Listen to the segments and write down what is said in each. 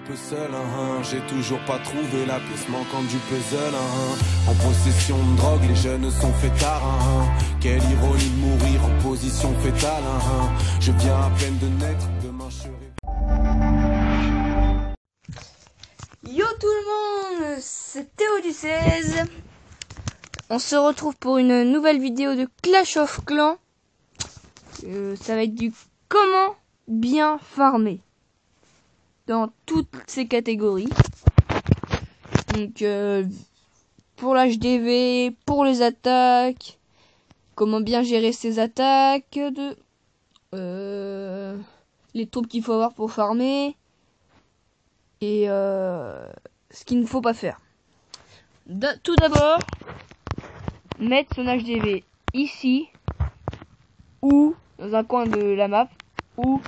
peu seul, j'ai toujours pas trouvé la pièce manquante du puzzle. En possession de drogue, les jeunes sont fêtards. Quelle ironie de mourir en position fétale. Je viens à peine de naître, demain je serai... Yo tout le monde, c'est Théo du 16. On se retrouve pour une nouvelle vidéo de Clash of Clans. Ça va être du comment bien farmer dans toutes ces catégories. Donc pour l'HDV, pour les attaques, comment bien gérer ses attaques, les troupes qu'il faut avoir pour farmer et ce qu'il ne faut pas faire. Tout d'abord, mettre son HDV ici ou dans un coin de la map ou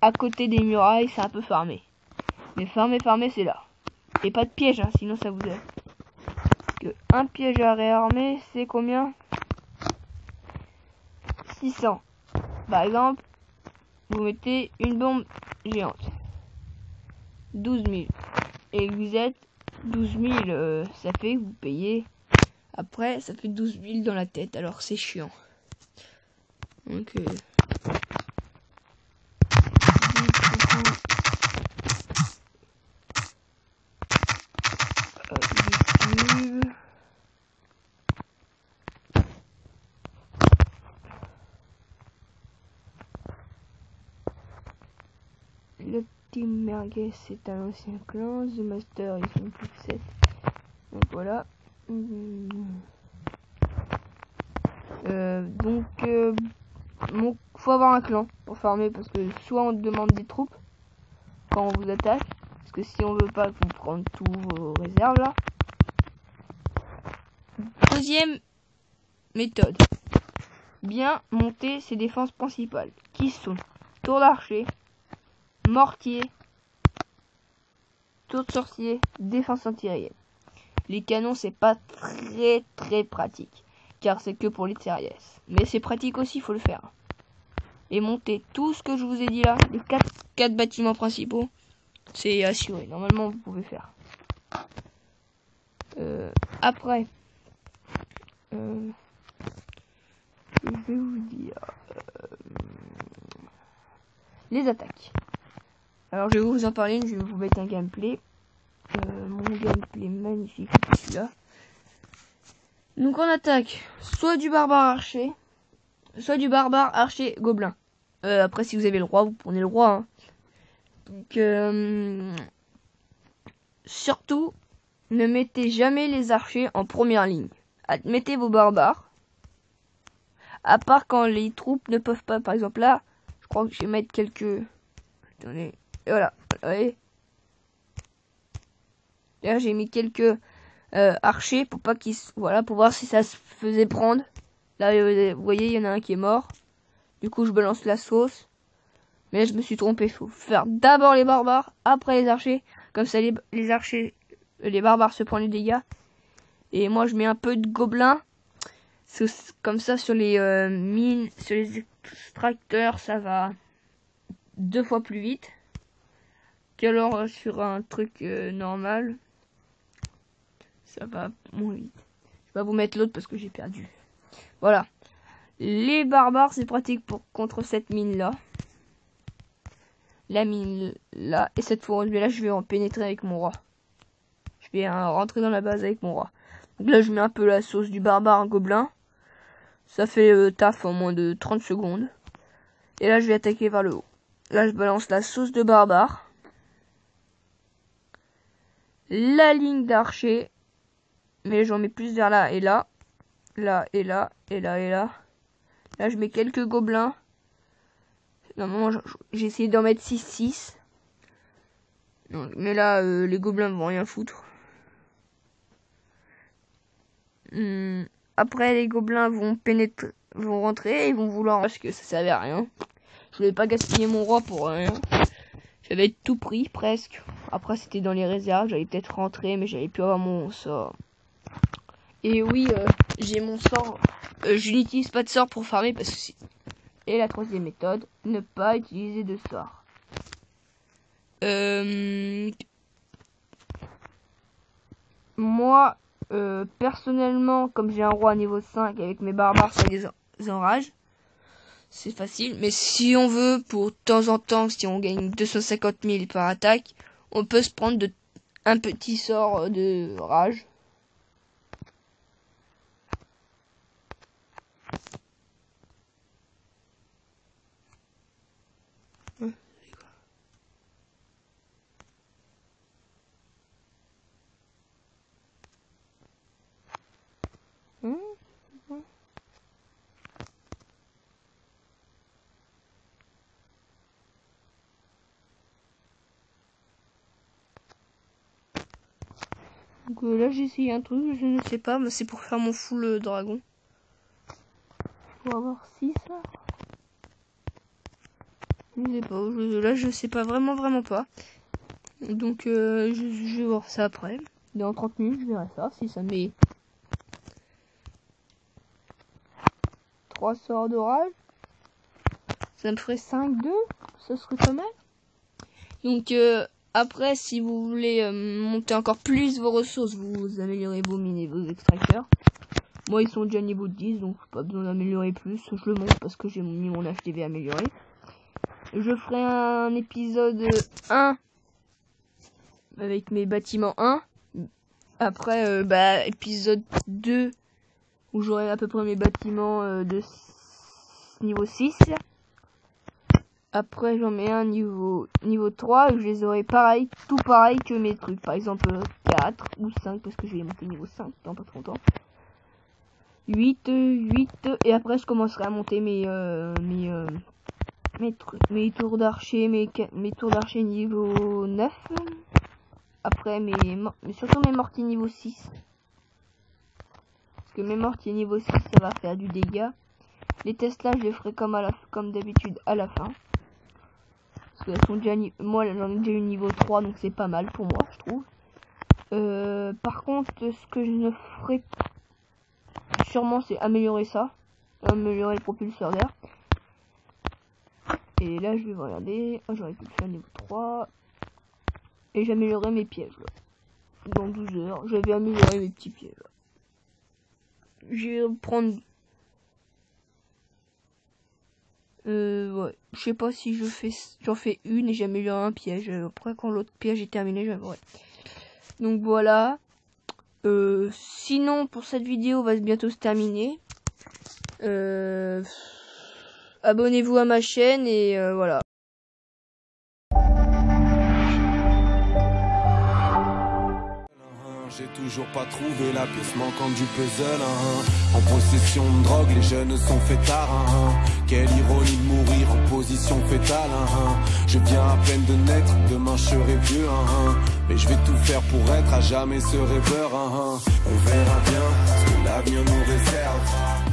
à côté des murailles, c'est un peu farmé. Mais farmer c'est là. Et pas de piège, sinon ça vous aide. Que un piège à réarmer, c'est combien? 600. Par exemple, vous mettez une bombe géante. 12 000. Et vous êtes 12 000, ça fait que vous payez. Après, ça fait 12 000 dans la tête, alors c'est chiant. Donc, YouTube. Le Team Merguez, c'est un ancien clan. The Master, ils sont plus que 7. Donc voilà. Faut avoir un clan pour farmer, parce que soit on te demande des troupes quand on vous attaque, parce que si on veut pas vous prendre tous vos réserves là. Deuxième méthode, bien monter ses défenses principales, qui sont tour d'archer, mortier, tour de sorcier, défense antiaérienne. Les canons, c'est pas très pratique, car c'est que pour les TRS. Mais c'est pratique aussi, faut le faire. Et monter tout ce que je vous ai dit là, les 4 bâtiments principaux, c'est assuré. Normalement, vous pouvez faire. Après, je vais vous dire les attaques. Alors, je vais vous en parler, je vais vous mettre un gameplay. Mon gameplay magnifique, c'est celui-là. Donc, on attaque soit du barbare archer, soit du barbare archer gobelin. Après, si vous avez le roi, vous prenez le roi. Donc, surtout, ne mettez jamais les archers en première ligne. Mettez vos barbares. À part quand les troupes ne peuvent pas. Par exemple, là, je crois que je vais mettre quelques... Attendez. Et voilà. Vous voyez, là, j'ai mis quelques archers pour pas qu'ils... Voilà, pour voir si ça se faisait prendre. Là, vous voyez, il y en a un qui est mort. Du coup, je balance la sauce. Mais là, je me suis trompé. Il faut faire d'abord les barbares, après les archers. Comme ça, les archers, les barbares se prennent les dégâts. Et moi, je mets un peu de gobelins. Comme ça, sur les mines, sur les extracteurs, ça va 2 fois plus vite. qu'alors sur un truc normal. Ça va moins vite. Je vais vous mettre l'autre parce que j'ai perdu. Voilà. Les barbares, c'est pratique pour contre cette mine là. La mine là et cette fourreuse. Mais là, je vais en pénétrer avec mon roi. Je vais rentrer dans la base avec mon roi. Donc là, je mets un peu la sauce du barbare gobelin. Ça fait taf en moins de 30 secondes. Et là, je vais attaquer vers le haut. Là, je balance la sauce de barbare. La ligne d'archer. Mais j'en mets plus vers là et là. Là et là et là et là. Là, je mets quelques gobelins. Normalement, j'ai essayé d'en mettre 6. Mais là, les gobelins vont rien foutre. Après, les gobelins vont rentrer et ils vont vouloir... Parce que ça servait à rien. Je voulais pas gaspiller mon roi pour rien. J'avais tout pris, presque. Après, c'était dans les réserves. J'allais peut-être rentrer, mais j'allais plus avoir mon sort. Et oui, j'ai mon sort. Je n'utilise pas de sort pour farmer parce que c'est... Et la troisième méthode, ne pas utiliser de sort. Moi, personnellement, comme j'ai un roi niveau 5 avec mes barbares, ça les enrage. C'est facile. Mais si on veut, pour de temps en temps, si on gagne 250 000 par attaque, on peut se prendre un petit sort de rage. Donc là j'ai essayé un truc, je ne sais pas, mais c'est pour faire mon full dragon. Pour avoir 6 là. Je sais pas, là je sais pas vraiment pas. Donc je vais voir ça après. Dans 30 minutes je verrai ça, si ça met 3 sorts d'orage. Ça me ferait 5-2, ça serait pas mal. Donc après, si vous voulez monter encore plus vos ressources, vous améliorez vos mines et vos extracteurs. Moi, ils sont déjà niveau 10, donc pas besoin d'améliorer plus. Je le monte parce que j'ai mis mon HTV amélioré. Je ferai un épisode 1 avec mes bâtiments 1. Après, épisode 2 où j'aurai à peu près mes bâtiments de niveau 6. Après j'en mets un niveau 3 et je les aurai tout pareil que mes trucs. Par exemple 4 ou 5 parce que je vais monter niveau 5 dans pas trop longtemps. 8 et après je commencerai à monter mes tours d'archer, mes tours d'archer niveau 9. Après mais surtout mes mortiers niveau 6. Parce que mes mortiers niveau 6 ça va faire du dégât. Les tests là je les ferai comme d'habitude à la fin. Parce qu'elles sont déjà moi j'en ai déjà eu niveau 3 donc c'est pas mal pour moi je trouve. Par contre ce que je ne ferai sûrement c'est améliorer ça. Améliorer le propulseur d'air. Et là je vais regarder. J'aurais pu le faire niveau 3. Et j'améliorerai mes pièges là. Dans 12 heures. Je vais améliorer mes petits pièges là. Je vais prendre... ouais. Je sais pas si j'en fais une et j'améliore un piège. Après quand l'autre piège est terminé, ouais. Donc voilà. Sinon pour cette vidéo va bientôt se terminer. Abonnez-vous à ma chaîne et voilà. J'ai toujours pas trouvé la pièce manquante du puzzle. En possession de drogue, les jeunes sont fêtards. Quelle ironie de mourir en position fétale. Je viens à peine de naître, demain je serai vieux. Mais je vais tout faire pour être à jamais ce rêveur. On verra bien ce que l'avenir nous réserve.